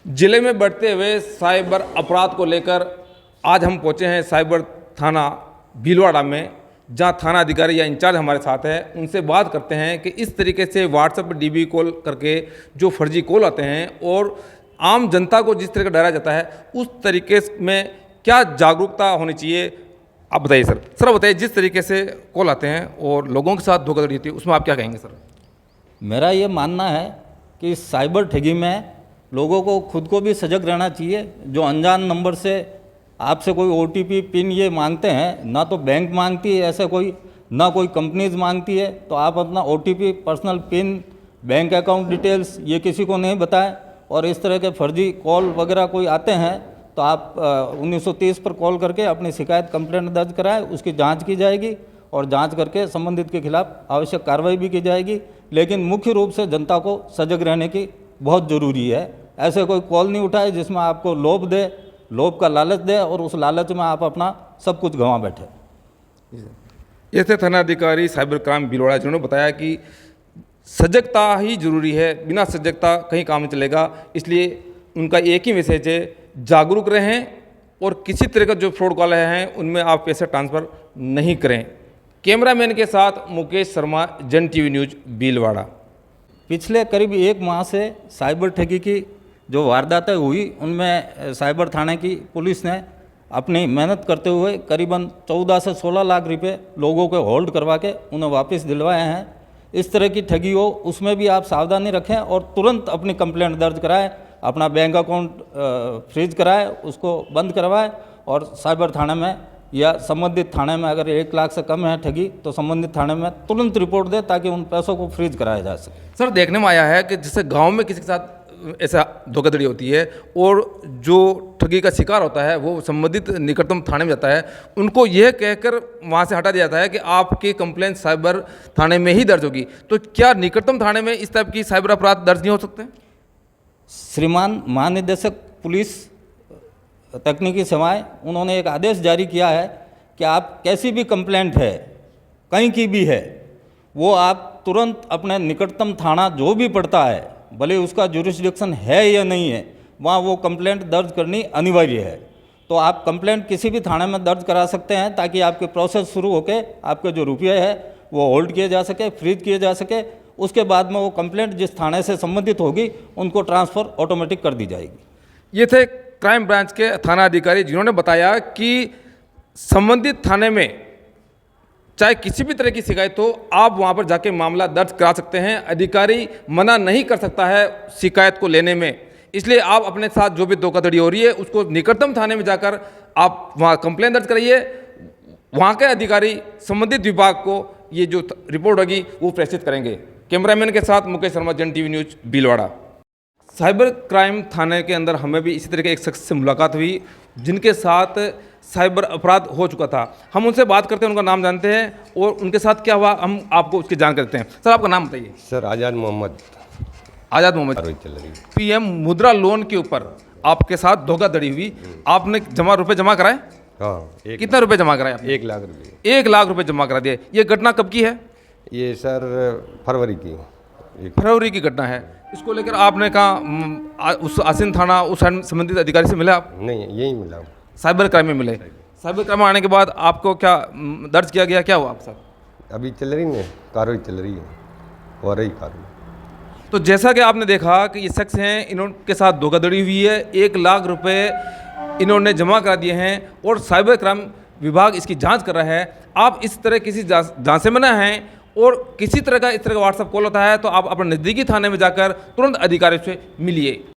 जिले में बढ़ते हुए साइबर अपराध को लेकर आज हम पहुंचे हैं साइबर थाना भीलवाड़ा में, जहां थाना अधिकारी या इंचार्ज हमारे साथ है। उनसे बात करते हैं कि इस तरीके से व्हाट्सएप पर डीबी कॉल करके जो फर्जी कॉल आते हैं और आम जनता को जिस तरह का डराया जाता है, उस तरीके में क्या जागरूकता होनी चाहिए, आप बताइए सर। सर बताइए, जिस तरीके से कॉल आते हैं और लोगों के साथ धोखाधड़ी होती है, उसमें आप क्या कहेंगे सर? मेरा ये मानना है कि साइबर ठगी में लोगों को खुद को भी सजग रहना चाहिए। जो अनजान नंबर से आपसे कोई OTP पिन ये मांगते हैं, ना तो बैंक मांगती है ऐसे कोई, ना कोई कंपनीज मांगती है, तो आप अपना OTP, personal pin, bank account details ये किसी को नहीं बताएं। और इस तरह के फर्जी कॉल वगैरह कोई आते हैं तो आप 1930 पर कॉल करके अपनी शिकायत कंप्लेंट दर्ज कराएं, उसकी जांच की जाएगी और जांच करके संबंधित के खिलाफ आवश्यक कार्रवाई भी की जाएगी। लेकिन मुख्य रूप से जनता को सजग रहने की बहुत ज़रूरी है। ऐसे कोई कॉल नहीं उठाए जिसमें आपको लोभ का लालच दे और उस लालच में आप अपना सब कुछ गंवा बैठे। ये थे थानाधिकारी साइबर क्राइम भीलवाड़ा, जिन्होंने बताया कि सजगता ही जरूरी है, बिना सजगता कहीं काम नहीं चलेगा। इसलिए उनका एक ही मैसेज है, जागरूक रहें और किसी तरह का जो फ्रॉड कॉल हैं उनमें आप पैसे ट्रांसफ़र नहीं करें। कैमरामैन के साथ मुकेश शर्मा, जन TV न्यूज़ भीलवाड़ा। पिछले करीब 1 माह से साइबर ठगी की जो वारदातें हुई, उनमें साइबर थाने की पुलिस ने अपनी मेहनत करते हुए करीबन 14 से 16 लाख रुपए लोगों को होल्ड करवा के उन्हें वापस दिलवाए हैं। इस तरह की ठगी हो उसमें भी आप सावधानी रखें और तुरंत अपनी कंप्लेंट दर्ज कराएं, अपना बैंक अकाउंट फ्रीज कराएं, उसको बंद करवाएं और साइबर थाने में या संबंधित थाने में अगर 1 लाख से कम है ठगी तो संबंधित थाने में तुरंत रिपोर्ट दें ताकि उन पैसों को फ्रीज कराया जा सके। सर देखने में आया है कि जैसे गांव में किसी के साथ ऐसा धोखाधड़ी होती है और जो ठगी का शिकार होता है वो संबंधित निकटतम थाने में जाता है, उनको यह कहकर वहां से हटा दिया जाता है कि आपकी कंप्लेंट साइबर थाने में ही दर्ज होगी। तो क्या निकटतम थाने में इस टाइप की साइबर अपराध दर्ज नहीं हो सकते? श्रीमान महानिदेशक पुलिस तकनीकी सेवाएं, उन्होंने एक आदेश जारी किया है कि आप कैसी भी कंप्लेंट है, कहीं की भी है, वो आप तुरंत अपने निकटतम थाना जो भी पड़ता है, भले उसका जुरिस्डिक्शन है या नहीं है, वहाँ वो कंप्लेंट दर्ज करनी अनिवार्य है। तो आप कंप्लेंट किसी भी थाने में दर्ज करा सकते हैं ताकि आपके प्रोसेस शुरू होकर आपके जो रुपये है वो होल्ड किए जा सके, फ्रीज किए जा सके। उसके बाद में वो कंप्लेंट जिस थाने से संबंधित होगी उनको ट्रांसफ़र ऑटोमेटिक कर दी जाएगी। ये थे क्राइम ब्रांच के थाना अधिकारी, जिन्होंने बताया कि संबंधित थाने में चाहे किसी भी तरह की शिकायत हो, आप वहां पर जाके मामला दर्ज करा सकते हैं। अधिकारी मना नहीं कर सकता है शिकायत को लेने में। इसलिए आप अपने साथ जो भी धोखाधड़ी हो रही है उसको निकटतम थाने में जाकर आप वहां कंप्लेंट दर्ज कराइए। वहां के अधिकारी संबंधित विभाग को ये जो रिपोर्ट होगी वो प्रेषित करेंगे। कैमरामैन के साथ Mukesh Sharma, Jan TV news Bhilwara. Cyber crime थाने के अंदर हमें भी इसी तरह के एक शख्स से मुलाकात हुई जिनके साथ साइबर अपराध हो चुका था। हम उनसे बात करते हैं, उनका नाम जानते हैं और उनके साथ क्या हुआ हम आपको उसकी जानकारी देते हैं। सर आपका नाम बताइए। सर आज़ाद मोहम्मद चल रही। PM मुद्रा लोन के ऊपर आपके साथ धोखाधड़ी हुई, आपने रुपए जमा कराए? हाँ। कितना रुपए जमा कराए आपने? 1 लाख रुपये। 1 लाख रुपए जमा करा दिए। ये घटना कब की है? ये सर फरवरी की घटना है। इसको लेकर आपने कहा उस आसीन थाना उस संबंधित अधिकारी से मिले आप? नहीं, यही मिला। साइबर क्राइम में मिले। साइबर क्राइम में आने के बाद आपको क्या दर्ज किया गया, क्या हुआ आपके साथ? अभी चल रही है कार्रवाई, चल रही है, हो रही कार्रवाई। तो जैसा कि आपने देखा कि ये शख्स हैं, इनके साथ धोखाधड़ी हुई है, 1 लाख रुपए इन्होंने जमा करा दिए हैं और साइबर क्राइम विभाग इसकी जांच कर रहा है। आप इस तरह किसी जांच से मना हैं और किसी तरह का इस तरह का व्हाट्सएप कॉल होता है तो आप अपने नज़दीकी थाने में जाकर तुरंत अधिकारी से मिलिए।